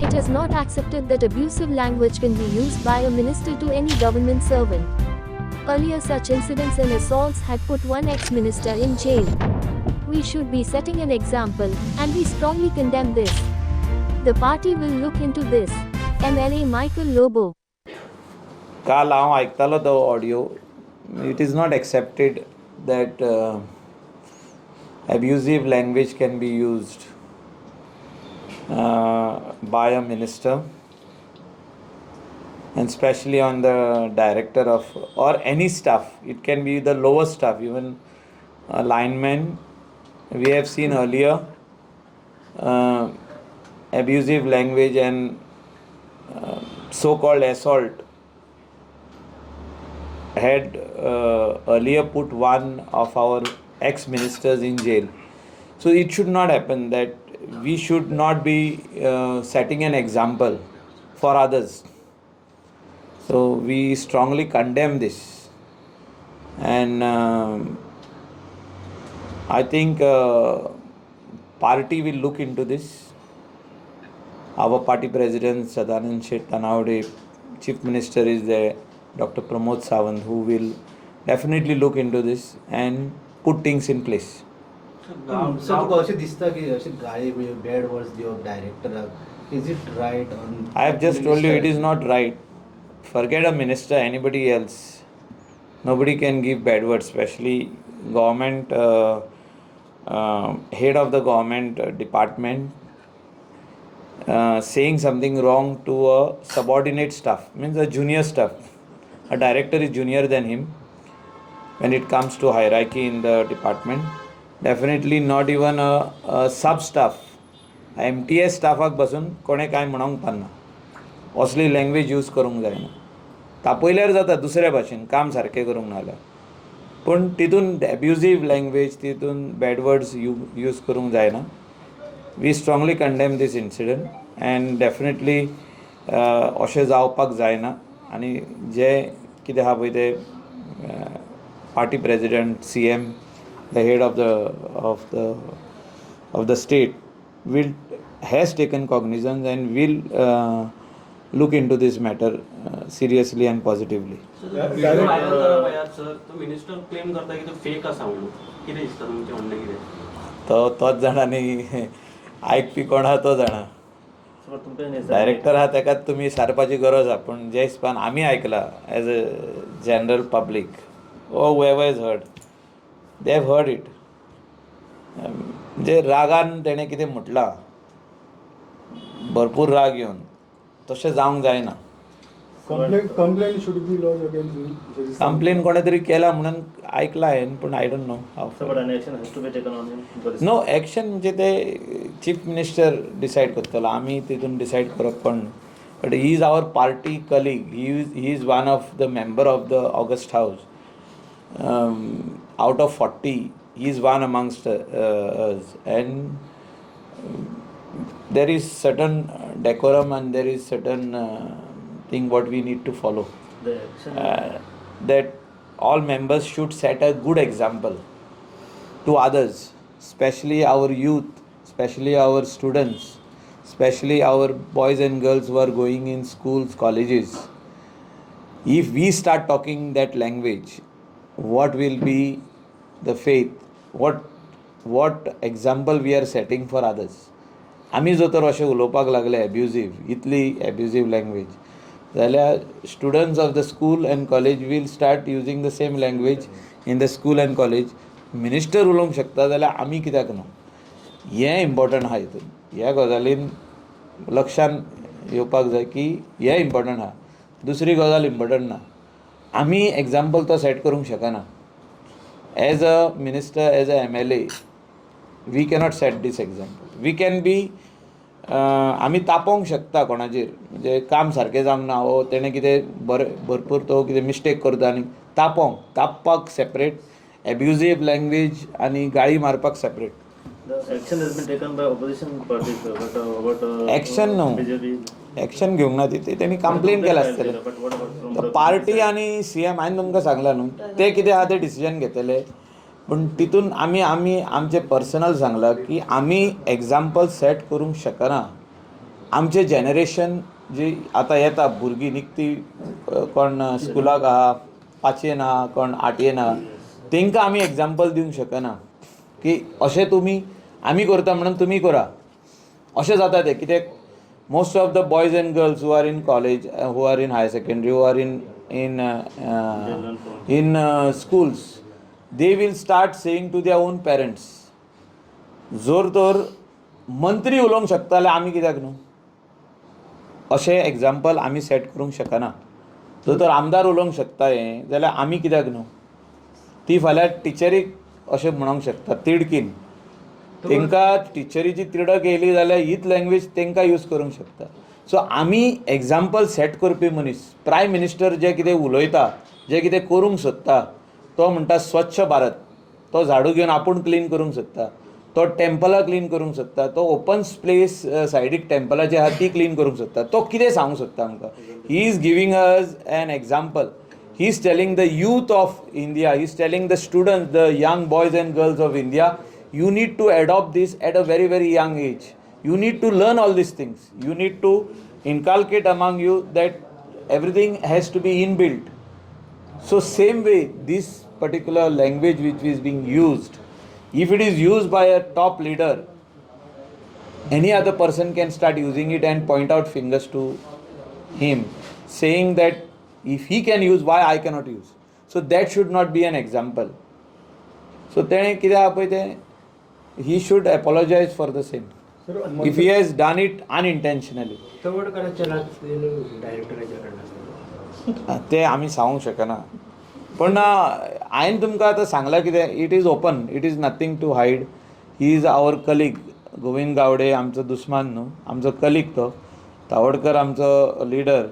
It has not accepted that abusive language can be used by a minister to any government servant. Earlier such incidents and assaults had put one ex-minister in jail. We should be setting an example, and we strongly condemn this. The party will look into this. MLA Michael Lobo. काल हांव आयकतालो तो audio. It is not accepted that abusive language can be used by a minister, and especially on the director of or any staff. It can be the lower staff, even a lineman. We have seen earlier abusive language and so-called assault had earlier put one of our ex-ministers in jail. So it should not happen. That we should not be setting an example for others. So we strongly condemn this, and I think party will look into this. Our party president Sadanand Shet Tanawade, chief minister is there, Dr. Pramod Sawant, who will definitely look into this and put things in place. Sir तुका अशें दिसता की अशें गाळी bad words दिवप डायरेक्टराक, is it right? I have just told you it is not right. Forget a minister, anybody else. Nobody can give bad words, especially government, head of the government department saying something wrong to a subordinate staff, means a junior staff. A director is junior than him when it comes to hierarchy in the department. Definitely not even a sub staff. MTS स्टाफाक बसून कोणे काय म्हणूंक पारना. असली language use करूंक जायना. तापयल्यार जाता दुसऱ्या भाशेन काम सारकें करूंक ना जाल्यार, पूण तितून एब्युजीव लँग्वेज, तितून बॅड वर्ड्स यूज करूंक जायना. We strongly condemn this incident, and definitely अशें जावपाक जायना. आनी जे कितें आहा पळय ते party president, CM, the head of the state has taken cognizance and will look into this matter seriously and positively. Minister claim करता की तो फेक आसा म्हणून कितें दिसता तुमचें म्हणणें कितें? तोच जाणा न्ही, आयकपी कोण आहा तो जाणा. डायरेक्टर आहा तेकाच तुमी सारपाची गरज आहा, पूण जे हिसपान आमी आयकला एज अ जनरल पब्लीक, ओ whoever is heard, they have heard it. म्हणजे रागान तेणें कितें म्हटलां, भरपूर राग येवन, तशें जावंक जायना. Complaint should be lodged against complain कोणे तरी केला म्हणून आयकला हांवें, पूण I don't know how. No action म्हणजे ते चीफ मिनिस्टर डिसायड करतलो, आमी तितून डिसायड करप कोण. But he is our party colleague, he is one of the member of the august house. Out of 40 he is one amongst us, and there is certain decorum and there is certain thing what we need to follow. That all members should set a good example to others, especially our youth, especially our students, especially our boys and girls who are going in schools, colleges. If we start talking that language, what will be the faith, what example we are setting for others. आमी जर तर अशें उलोवपाक लागले abusive, इतली abusive language, जाल्यार students of the school and college will start using the same language in the school and college. Minister उलोवंक शकता जाल्यार आमी कित्याक न्हू? हें इम्पॉर्टंट आहा हितून. ह्या गजालीन लक्षान येवपाक जाय की हें इम्पॉर्टंट आहा, दुसरी गजाल इम्पॉर्टंट ना. आमी एग्जाम्पल तो सेट करूंक शकना. As a minister, as a MLA, we cannot set this example. We can be आमी तापोवंक शकता कोणाचेर, म्हणजे काम सारकें जावंक ना, वो तेणें कितें भरपूर तो कितें मिस्टेक करता आनी तापपाक सेपरेट, एब्युजीव लँग्वेज आनी गाळी मारपाक सेपरेट. एक्शन न्हू, एक्शन घेवंक ना ती, तेणी कंप्लेन केला आसतलें. पार्टी आनी CM हांवें तुमकां सांगलां न्हू, ते कितें आहा ते डिसिजन घेतले. पूण तितून आमी आमचें पर्सनल सांगलां की आमी एग्जाम्पल सेट करूंक शकना. आमचे जनरेशन जी आतां येता भुरगीं निकती कोण स्कुलाक आहा 5येन आहा कोण 8येन आहा तांकां आमी एग्जाम्पल दिवंक शकना की अशें तुमी आमी करता म्हणून तुमी करा अशें जाता तें कित्याक most of the boys and girls who are in college who are in higher secondary who are in schools they will start saying to their own parents जोर तर मंत्री उलोवंक शकता जाल्यार आमी कित्याक न्हू अशें एग्जाम्पल आमी सेट करूंक शकना जर तर आमदार उलोवंक शकता हें जाल्यार आमी कित्याक न्हू ती फाल्यां टिचरीक अशें म्हणूंक शकता तिडकीन तांकां टिचरीची तिडक येयली जाल्यार हीच लँग्वेज तांकां यूज करूंक शकता सो आमी एग्जाम्पल सेट करपी मनीस प्रायम मिनिस्टर जे कितें उलयता जे कितें करूंक सोदता तो म्हणटा स्वच्छ भारत तो झाडू घेवन आपूण क्लीन करूंक सोदता तो टेम्पलां क्लीन करूंक सोदता तो ओपन प्लेस सायडीक टेम्पलां जी आहा ती क्लीन करूंक सोदता तो कितें सांगूंक सोदता आमकां he is giving us an example he is telling the youth of India he is telling the students the young boys and girls of India you need to adopt this at a very very young age you need to learn all these things you need to inculcate among you that everything has to be inbuilt so same way this particular language which is being used if it is used by a top leader any other person can start using it and point out fingers to him saying that if he can use why I cannot use so that should not be an example so तेणें कितें आहा पळय तें he should apologize for the same if he has done it unintentionally ते आमी सांगूंक शकना पण हांवें तुमकां आतां सांगलां कितें it is open it is nothing to hide he is our colleague Govind Gawade आमचो दुस्मान न्हू आमचो कलीग तो तावडकर आमचो लिडर